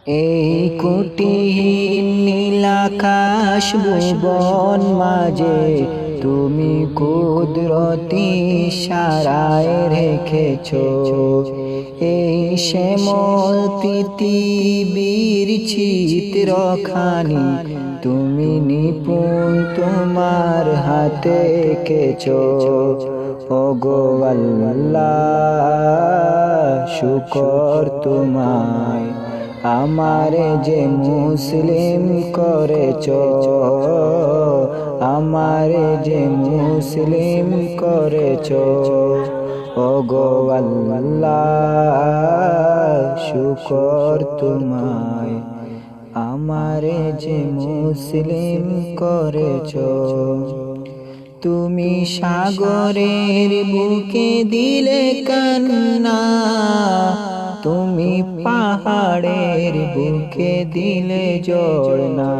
এই কুটিহীন নীলাকাশ ভুবন মাঝে তুমি কুদরতি ইশারায় রেখেছো এই শ্যামল পৃথিবীর চিত্রখানি তুমি নিপুণ তোমার হাতে এঁকেছো। ওগো আল্লাহ শুকর তোমায়, আমারে যে মুসলিম করেছো, আমারে যে মুসলিম করেছো। ওগো আল্লাহ শুকর তোমায়, আমারে যে মুসলিম করেছো। তুমি সাগরের বুকে দিলে কান্না, তুমি পাহাড়ের বুকে দিলে ঝর্ণা।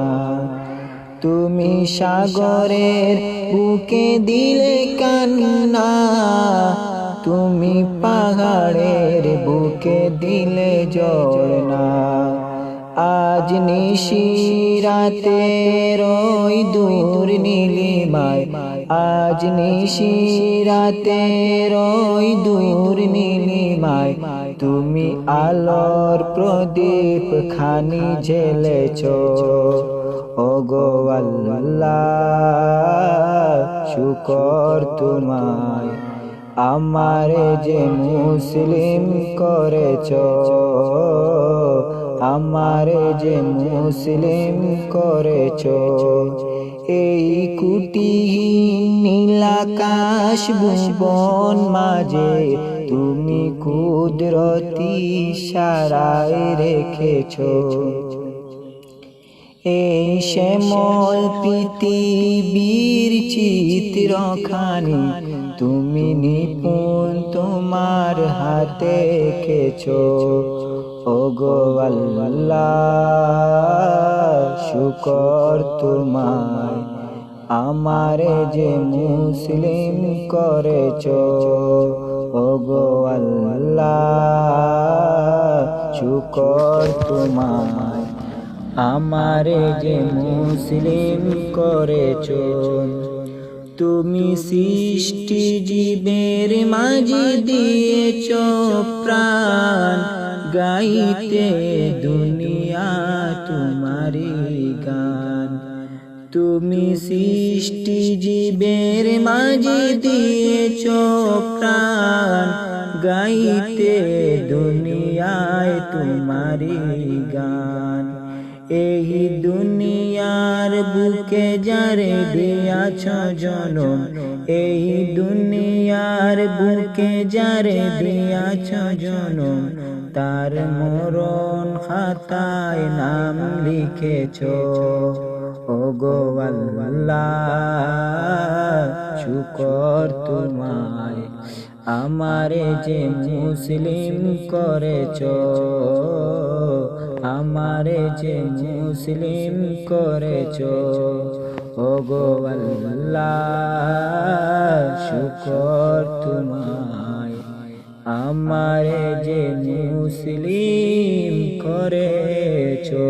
তুমি সাগরের বুকে দিলে কান্না, তুমি পাহাড়ের বুকে দিলে ঝর্ণা। আজ নিশিরাতের ওই দূর নীলিমায়, আজ নিশিরাতের ওই দূর নীলিমায় তুমি আলোর প্রদীপ খানি জ্বেলেছো। ওগো আল্লাহ শুকর তোমায়, আমারে যে মুসলিম করেছো, আমারে যে মুসলিম করেছো। এই কুটিহীন নীলাকাশ ভুবন মাঝে তুমি কুদরতি ইশারায় রেখেছো এই শ্যামল পৃথিবীর চিত্রখানি তুমি নিপুণ তোমার হাতে এঁকেছো। ওগো আল্লাহ শুকর তোমায়, আমারে যে মুসলিম করেছো। ওগো আল্লাহ শুকর তোমায়, আমারে যে মুসলিম করেছো। তুমি সৃষ্টি জীবের মাঝে দিয়েছো প্রাণ, গাইতে দুনিয়া তোমারি গান। তুমি সৃষ্টি জীবের মাঝে দিয়েছো প্রাণ, গাইতে দুনিয়ায় তোমারি গান। এই দুনিয়ার বুকে যারে দিয়াছ জনম, এই দুনিয়ার বুকে যারে দিয়াছ জনম, তার মরণ খাতায় নাম লিখেছো। ওগো আল্লাহ শুকর তোমায়, আমারে যে মুসলিম করেছো, আমারে যে মুসলিম করেছো। ওগো আল্লাহ শুকর তোমায়, আমারে যে মুসলিম করেছো।